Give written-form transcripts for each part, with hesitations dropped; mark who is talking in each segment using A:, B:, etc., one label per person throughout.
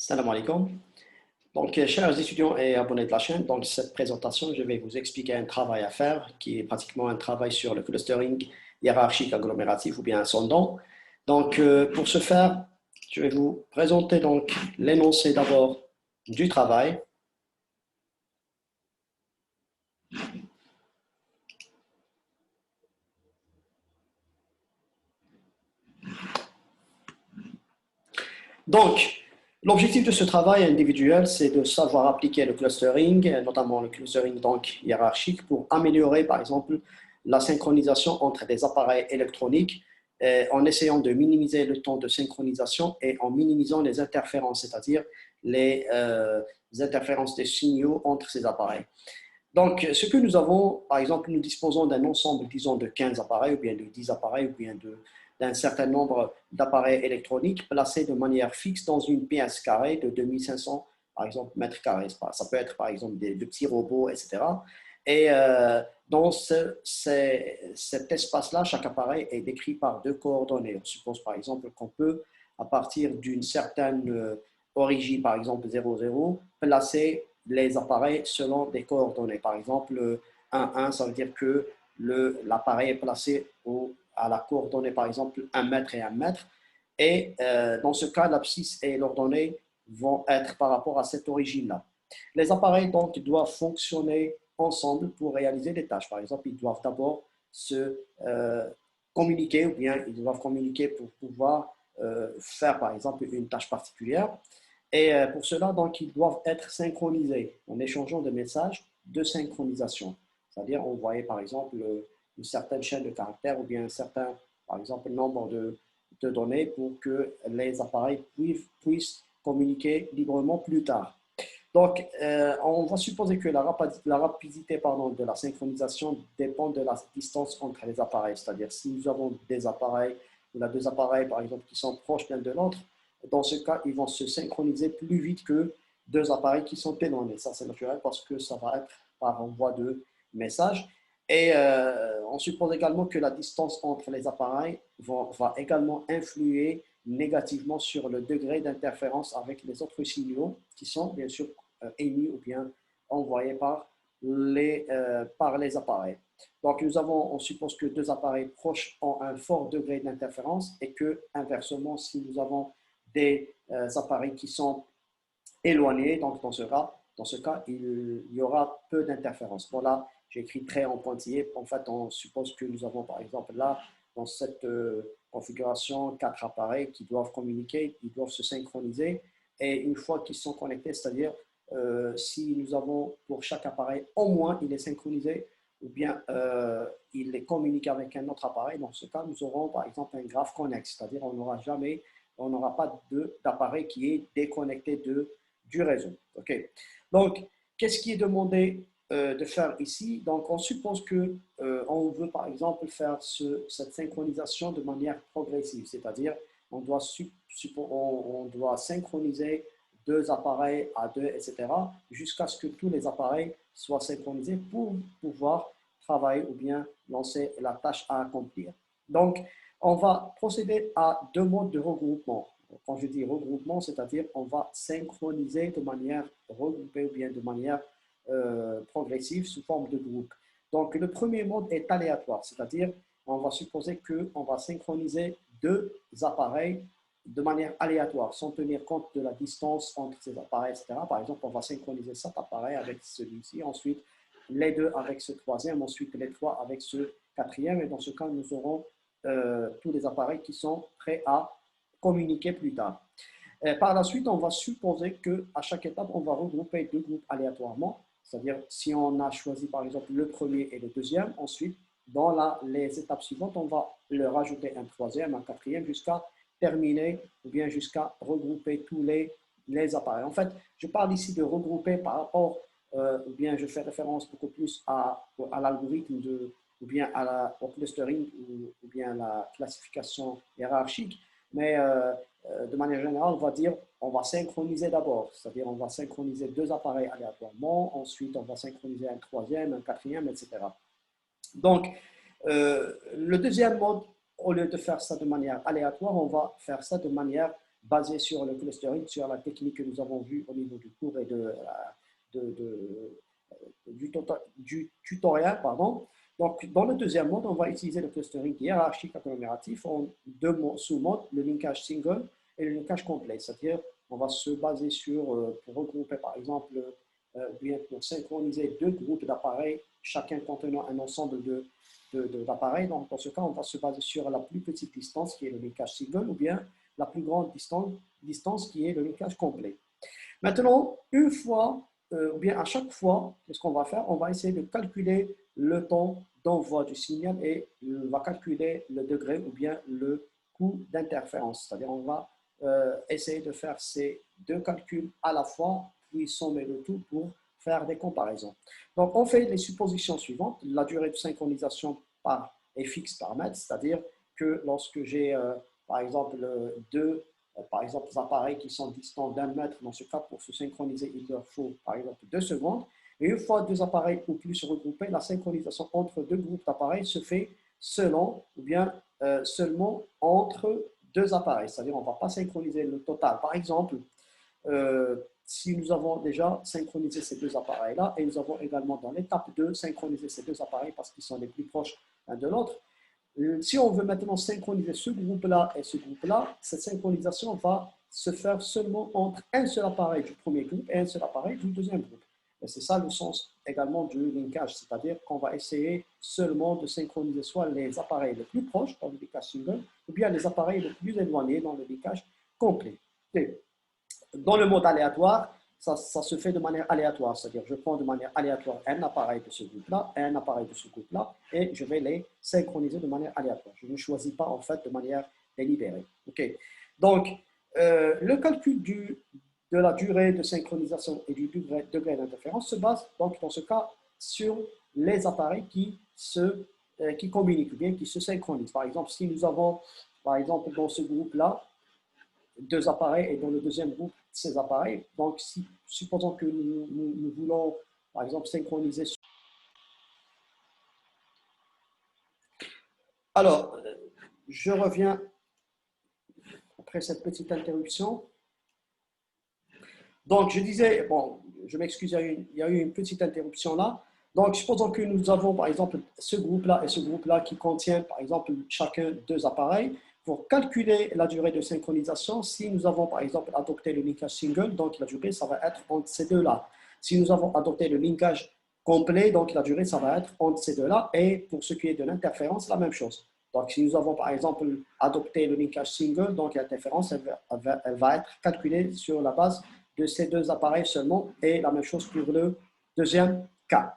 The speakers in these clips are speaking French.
A: Salam alaikum. Donc, chers étudiants et abonnés de la chaîne, dans cette présentation, je vais vous expliquer un travail à faire qui est pratiquement un travail sur le clustering hiérarchique agglomératif ou bien ascendant. Donc, pour ce faire, je vais vous présenter donc l'énoncé d'abord du travail. Donc, l'objectif de ce travail individuel, c'est de savoir appliquer le clustering, notamment le clustering donc hiérarchique, pour améliorer, par exemple, la synchronisation entre des appareils électroniques en essayant de minimiser le temps de synchronisation et en minimisant les interférences, c'est-à-dire les interférences des signaux entre ces appareils. Donc, ce que nous avons, par exemple, nous disposons d'un ensemble, disons, de 15 appareils, ou bien de 10 appareils, ou bien d'un certain nombre d'appareils électroniques placés de manière fixe dans une pièce carrée de 2500, par exemple, mètres carrés. Ça peut être, par exemple, de petits robots, etc. Et dans cet espace-là, chaque appareil est décrit par deux coordonnées. On suppose, par exemple, qu'on peut, à partir d'une certaine origine, par exemple 00, placer les appareils selon des coordonnées. Par exemple, 1, ça veut dire que l'appareil est placé à la coordonnée, par exemple, 1 mètre et 1 mètre. Et dans ce cas, l'abscisse et l'ordonnée vont être par rapport à cette origine-là. Les appareils, donc, doivent fonctionner ensemble pour réaliser des tâches. Par exemple, ils doivent d'abord se communiquer, ou bien ils doivent communiquer pour pouvoir faire, par exemple, une tâche particulière. Et pour cela, donc, ils doivent être synchronisés en échangeant des messages de synchronisation. C'est-à-dire envoyer, par exemple, une certaine chaîne de caractères ou bien un certain, par exemple, nombre de données pour que les appareils puissent communiquer librement plus tard. Donc, on va supposer que la rapidité de la synchronisation dépend de la distance entre les appareils. C'est-à-dire, si nous avons des appareils, ou deux appareils, par exemple, qui sont proches l'un de l'autre, dans ce cas, ils vont se synchroniser plus vite que deux appareils qui sont éloignés. Ça, c'est naturel parce que ça va être par envoi de messages. Et on suppose également que la distance entre les appareils va également influer négativement sur le degré d'interférence avec les autres signaux qui sont bien sûr émis ou bien envoyés par les appareils. Donc, on suppose que deux appareils proches ont un fort degré d'interférence et que, inversement, si nous avons des appareils qui sont éloignés, donc dans ce cas il y aura peu d'interférences. Voilà, j'ai écrit très en pointillé. En fait, on suppose que nous avons, par exemple, là, dans cette configuration, 4 appareils qui doivent communiquer, ils doivent se synchroniser. Et une fois qu'ils sont connectés, c'est-à-dire si nous avons pour chaque appareil, au moins il est synchronisé, ou bien il est communiqué avec un autre appareil. Dans ce cas, nous aurons par exemple un graphe connexe, c'est-à-dire on n'aura pas d'appareil qui est déconnecté du réseau. Okay. Donc, qu'est-ce qui est demandé de faire ici? Donc, on suppose que on veut par exemple faire cette synchronisation de manière progressive, c'est-à-dire on doit synchroniser deux appareils à deux, etc., jusqu'à ce que tous les appareils soient synchronisés pour pouvoir travailler ou bien lancer la tâche à accomplir. Donc, on va procéder à deux modes de regroupement. Quand je dis regroupement, c'est-à-dire on va synchroniser de manière regroupée ou bien de manière progressive sous forme de groupe. Donc, le premier mode est aléatoire, c'est-à-dire on va supposer qu'on va synchroniser deux appareils de manière aléatoire, sans tenir compte de la distance entre ces appareils, etc. Par exemple, on va synchroniser cet appareil avec celui-ci, ensuite les deux avec ce troisième, ensuite les trois avec ce quatrième, et dans ce cas, nous aurons tous les appareils qui sont prêts à communiquer plus tard. Par la suite, on va supposer qu'à chaque étape, on va regrouper deux groupes aléatoirement, c'est-à-dire si on a choisi par exemple le premier et le deuxième, ensuite, dans les étapes suivantes, on va leur ajouter un troisième, un quatrième, jusqu'à terminer ou bien jusqu'à regrouper tous les appareils. En fait, je parle ici de regrouper par rapport, ou bien je fais référence beaucoup plus à l'algorithme ou bien au clustering ou bien à la classification hiérarchique, mais de manière générale, on va dire on va synchroniser d'abord, c'est-à-dire on va synchroniser deux appareils aléatoirement, ensuite on va synchroniser un troisième, un quatrième, etc. Donc, le deuxième mode, au lieu de faire ça de manière aléatoire, on va faire ça de manière basé sur le clustering, sur la technique que nous avons vue au niveau du cours et du tutoriel. Pardon. Donc, dans le deuxième mode, on va utiliser le clustering hiérarchique agglomératif en deux sous-modes, le linkage single et le linkage complet. C'est-à-dire, on va se baser sur, pour regrouper par exemple, bien pour synchroniser deux groupes d'appareils, chacun contenant un ensemble d'appareils. Donc, dans ce cas, on va se baser sur la plus petite distance qui est le linkage single ou bien la plus grande distance qui est le linkage complet. Maintenant, une fois, ou bien à chaque fois, qu'est-ce qu'on va faire? On va essayer de calculer le temps d'envoi du signal et on va calculer le degré ou bien le coût d'interférence. C'est-à-dire, on va essayer de faire ces deux calculs à la fois, puis sommer le tout pour faire des comparaisons. Donc, on fait les suppositions suivantes. La durée de synchronisation est fixe par mètre, c'est-à-dire que lorsque j'ai, par exemple, deux appareils qui sont distants d'1 mètre, dans ce cas, pour se synchroniser, il leur faut, par exemple, 2 secondes. Et une fois deux appareils ou plus regroupés, la synchronisation entre deux groupes d'appareils se fait selon ou bien seulement entre deux appareils. C'est-à-dire, on ne va pas synchroniser le total. Par exemple, si nous avons déjà synchronisé ces deux appareils-là, et nous avons également dans l'étape 2 synchronisé ces deux appareils parce qu'ils sont les plus proches l'un de l'autre, si on veut maintenant synchroniser ce groupe-là et ce groupe-là, cette synchronisation va se faire seulement entre un seul appareil du premier groupe et un seul appareil du deuxième groupe. Et c'est ça le sens également du linkage, c'est-à-dire qu'on va essayer seulement de synchroniser soit les appareils les plus proches dans le linkage single, ou bien les appareils les plus éloignés dans le linkage complet. Et dans le mode aléatoire, ça se fait de manière aléatoire, c'est-à-dire je prends de manière aléatoire un appareil de ce groupe-là et un appareil de ce groupe-là et je vais les synchroniser de manière aléatoire. Je ne choisis pas en fait de manière délibérée. Okay. Donc, le calcul de la durée de synchronisation et du degré d'interférence se base donc dans ce cas sur les appareils qui communiquent bien, qui se synchronisent. Par exemple, si nous avons, par exemple, dans ce groupe-là, deux appareils et dans le deuxième groupe, ces appareils. Donc, supposons que nous voulons, par exemple, synchroniser. Alors, je reviens après cette petite interruption. Donc, je disais, bon, je m'excuse, il y a eu une petite interruption là. Donc, supposons que nous avons, par exemple, ce groupe-là et ce groupe-là qui contiennent, par exemple, chacun deux appareils. Pour calculer la durée de synchronisation, si nous avons, par exemple, adopté le linkage single, donc la durée, ça va être entre ces deux-là. Si nous avons adopté le linkage complet, donc la durée, ça va être entre ces deux-là. Et pour ce qui est de l'interférence, la même chose. Donc, si nous avons, par exemple, adopté le linkage single, donc l'interférence, elle va être calculée sur la base de ces deux appareils seulement, et la même chose pour le deuxième cas.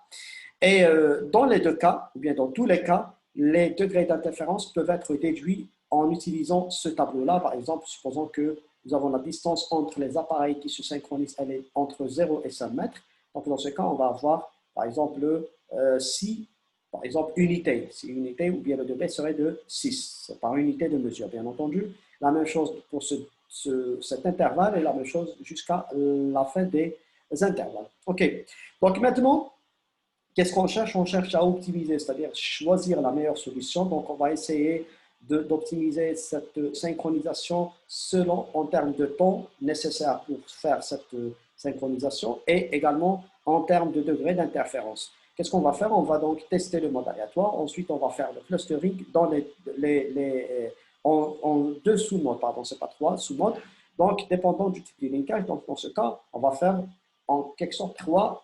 A: Et dans les deux cas, ou bien dans tous les cas, les degrés d'interférence peuvent être déduits en utilisant ce tableau-là. Par exemple, supposons que nous avons la distance entre les appareils qui se synchronisent, elle est entre 0 et 5 mètres. Donc, dans ce cas, on va avoir, par exemple, 6, par exemple, unités. Si unité, ou bien le degré serait de 6. C'est par unité de mesure, bien entendu. La même chose pour cet intervalle et la même chose jusqu'à la fin des intervalles. OK. Donc, maintenant, qu'est-ce qu'on cherche? On cherche à optimiser, c'est-à-dire choisir la meilleure solution. Donc, on va essayer d'optimiser cette synchronisation selon, en termes de temps nécessaire pour faire cette synchronisation et également en termes de degré d'interférence. Qu'est-ce qu'on va faire? On va donc tester le mode aléatoire. Ensuite, on va faire le clustering dans en deux sous-modes, pardon, ce n'est pas trois sous-modes. Donc, dépendant du type de linkage, donc dans ce cas, on va faire en quelque sorte trois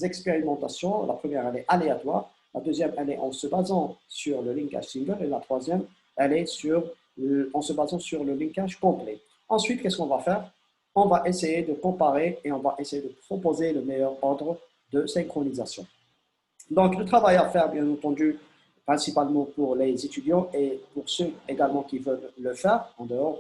A: expérimentations. La première, elle est aléatoire. La deuxième, elle est en se basant sur le linkage single. Et la troisième, elle est en se basant sur le linkage complet. Ensuite, qu'est-ce qu'on va faire? On va essayer de comparer et on va essayer de proposer le meilleur ordre de synchronisation. Donc, le travail à faire, bien entendu, principalement pour les étudiants et pour ceux également qui veulent le faire en dehors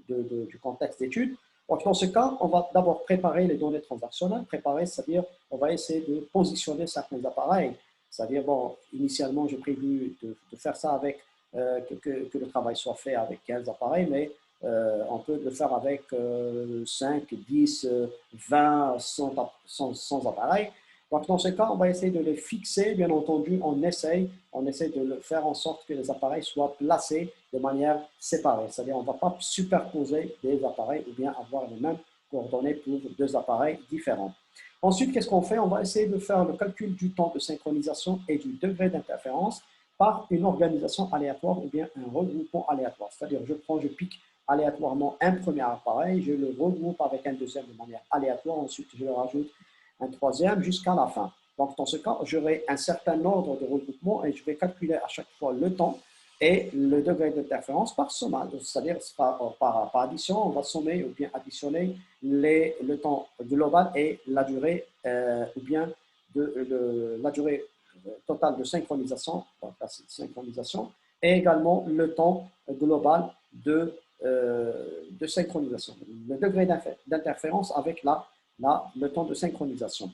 A: du contexte d'études. Donc, dans ce cas, on va d'abord préparer les données transactionnelles. Préparer, c'est-à-dire, on va essayer de positionner certains appareils. C'est-à-dire, bon, initialement, j'ai prévu de faire ça avec, que le travail soit fait avec 15 appareils, mais on peut le faire avec 5, 10, 20, 100 appareils. Donc, dans ce cas, on va essayer de les fixer. Bien entendu, on essaie de le faire en sorte que les appareils soient placés de manière séparée. C'est-à-dire, on ne va pas superposer des appareils ou bien avoir les mêmes coordonnées pour deux appareils différents. Ensuite, qu'est-ce qu'on fait? On va essayer de faire le calcul du temps de synchronisation et du degré d'interférence par une organisation aléatoire ou bien un regroupement aléatoire. C'est-à-dire, je pique aléatoirement un premier appareil, je le regroupe avec un deuxième de manière aléatoire, ensuite je le rajoute un troisième jusqu'à la fin. Donc, dans ce cas, j'aurai un certain ordre de regroupement et je vais calculer à chaque fois le temps et le degré d'interférence par sommage, c'est-à-dire par addition, on va sommer ou bien additionner le temps global et la durée ou bien la durée totale de synchronisation, donc la synchronisation, et également le temps global de synchronisation, le degré d'interférence avec le temps de synchronisation.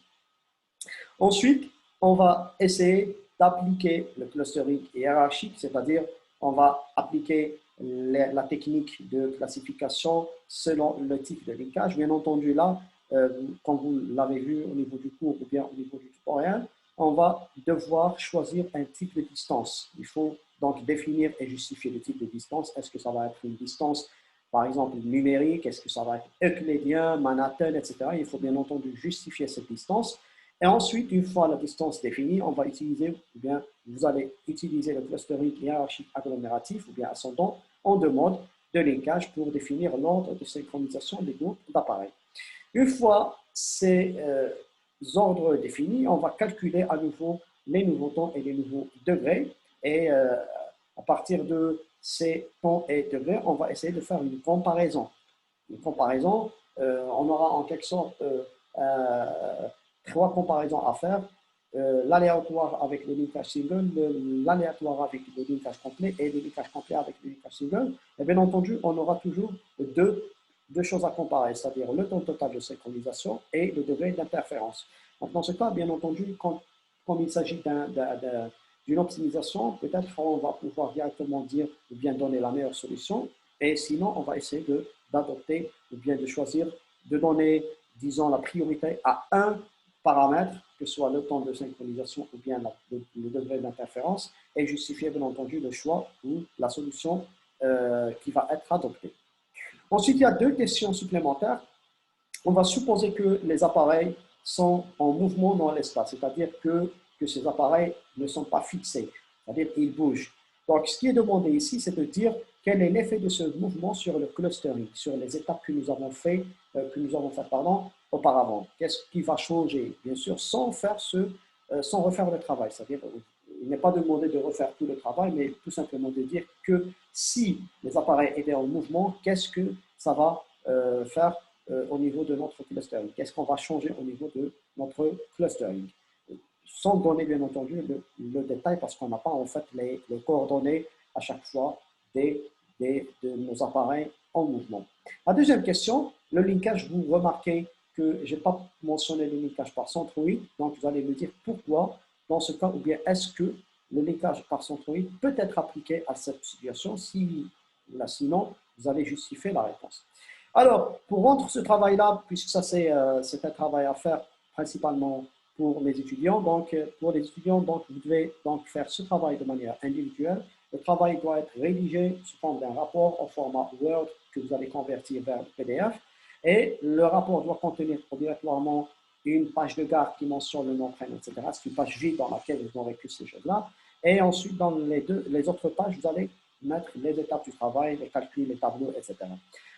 A: Ensuite, on va essayer d'appliquer le clustering hiérarchique, c'est-à-dire on va appliquer la technique de classification selon le type de linkage. Bien entendu, là, comme vous l'avez vu au niveau du cours ou bien au niveau du tutoriel, on va devoir choisir un type de distance. Il faut donc définir et justifier le type de distance. Est-ce que ça va être une distance, par exemple, numérique? Est-ce que ça va être euclidien, Manhattan, etc. Il faut bien entendu justifier cette distance. Et ensuite, une fois la distance définie, on va utiliser, ou bien vous allez utiliser le clustering hiérarchique agglomératif ou bien ascendant en deux modes de linkage pour définir l'ordre de synchronisation des groupes d'appareils. Une fois ces ordres définis, on va calculer à nouveau les nouveaux temps et les nouveaux degrés. Et à partir de ces temps et degrés, on va essayer de faire une comparaison. Une comparaison, on aura en quelque sorte trois comparaisons à faire. L'aléatoire avec le linkage single, l'aléatoire avec le linkage complet et le linkage complet avec le linkage single. Et bien entendu, on aura toujours deux choses à comparer, c'est-à-dire le temps total de synchronisation et le degré d'interférence. Donc, dans ce cas, bien entendu, quand il s'agit d'une optimisation, peut-être on va pouvoir directement dire ou bien donner la meilleure solution, et sinon, on va essayer d'adopter ou bien de choisir de donner, disons, la priorité à un paramètre, que ce soit le temps de synchronisation ou bien le degré d'interférence, et justifier bien entendu le choix ou la solution qui va être adoptée. Ensuite, il y a deux questions supplémentaires. On va supposer que les appareils sont en mouvement dans l'espace, c'est-à-dire que ces appareils ne sont pas fixés, c'est-à-dire qu'ils bougent. Donc, ce qui est demandé ici, c'est de dire quel est l'effet de ce mouvement sur le clustering, sur les étapes que nous avons faites auparavant. Qu'est-ce qui va changer? Bien sûr, sans refaire le travail. C'est-à-dire, il n'est pas demandé de refaire tout le travail, mais tout simplement de dire que si les appareils étaient en mouvement, qu'est-ce que ça va faire au niveau de notre clustering? Qu'est-ce qu'on va changer au niveau de notre clustering? Sans donner bien entendu le détail parce qu'on n'a pas en fait les coordonnées à chaque fois de nos appareils en mouvement. La deuxième question, le linkage, vous remarquez que je n'ai pas mentionné le linkage par centroïde, donc vous allez me dire pourquoi dans ce cas, ou bien est-ce que le linkage par centroïde peut être appliqué à cette situation, sinon vous allez justifier la réponse. Alors, pour rendre ce travail-là, puisque ça c'est un travail à faire principalement pour les étudiants, donc vous devez donc faire ce travail de manière individuelle. Le travail doit être rédigé sous forme d'un rapport au format Word que vous allez convertir vers le PDF. Et le rapport doit contenir obligatoirement une page de garde qui mentionne le nom, prénom, etc. C'est une page vide dans laquelle vous n'aurez que ces choses-là. Et ensuite, dans les autres pages, vous allez mettre les étapes du travail, les calculs, les tableaux, etc.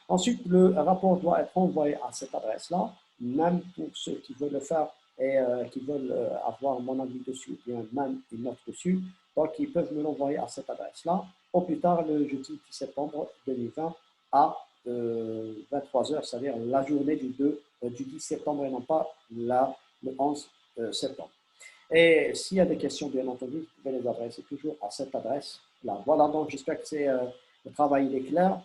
A: Ensuite, le rapport doit être envoyé à cette adresse-là, même pour ceux qui veulent le faire et qui veulent avoir mon avis dessus, ou bien même une note dessus. Donc, ils peuvent me l'envoyer à cette adresse-là, au plus tard le jeudi 10 septembre 2020 à 23h, c'est-à-dire la journée du 10 septembre et non pas le 11 septembre. Et s'il y a des questions, bien entendu, vous pouvez les adresser toujours à cette adresse-là. Voilà, donc j'espère que le travail est clair.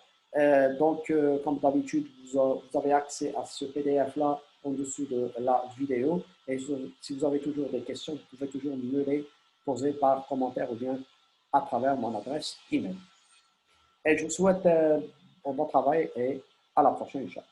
A: Donc, comme d'habitude, vous avez accès à ce PDF-là en dessous de la vidéo. Et si vous avez toujours des questions, vous pouvez toujours me les poser par commentaire ou bien à travers mon adresse email. Et je vous souhaite un bon travail et à la prochaine, Inch'Allah.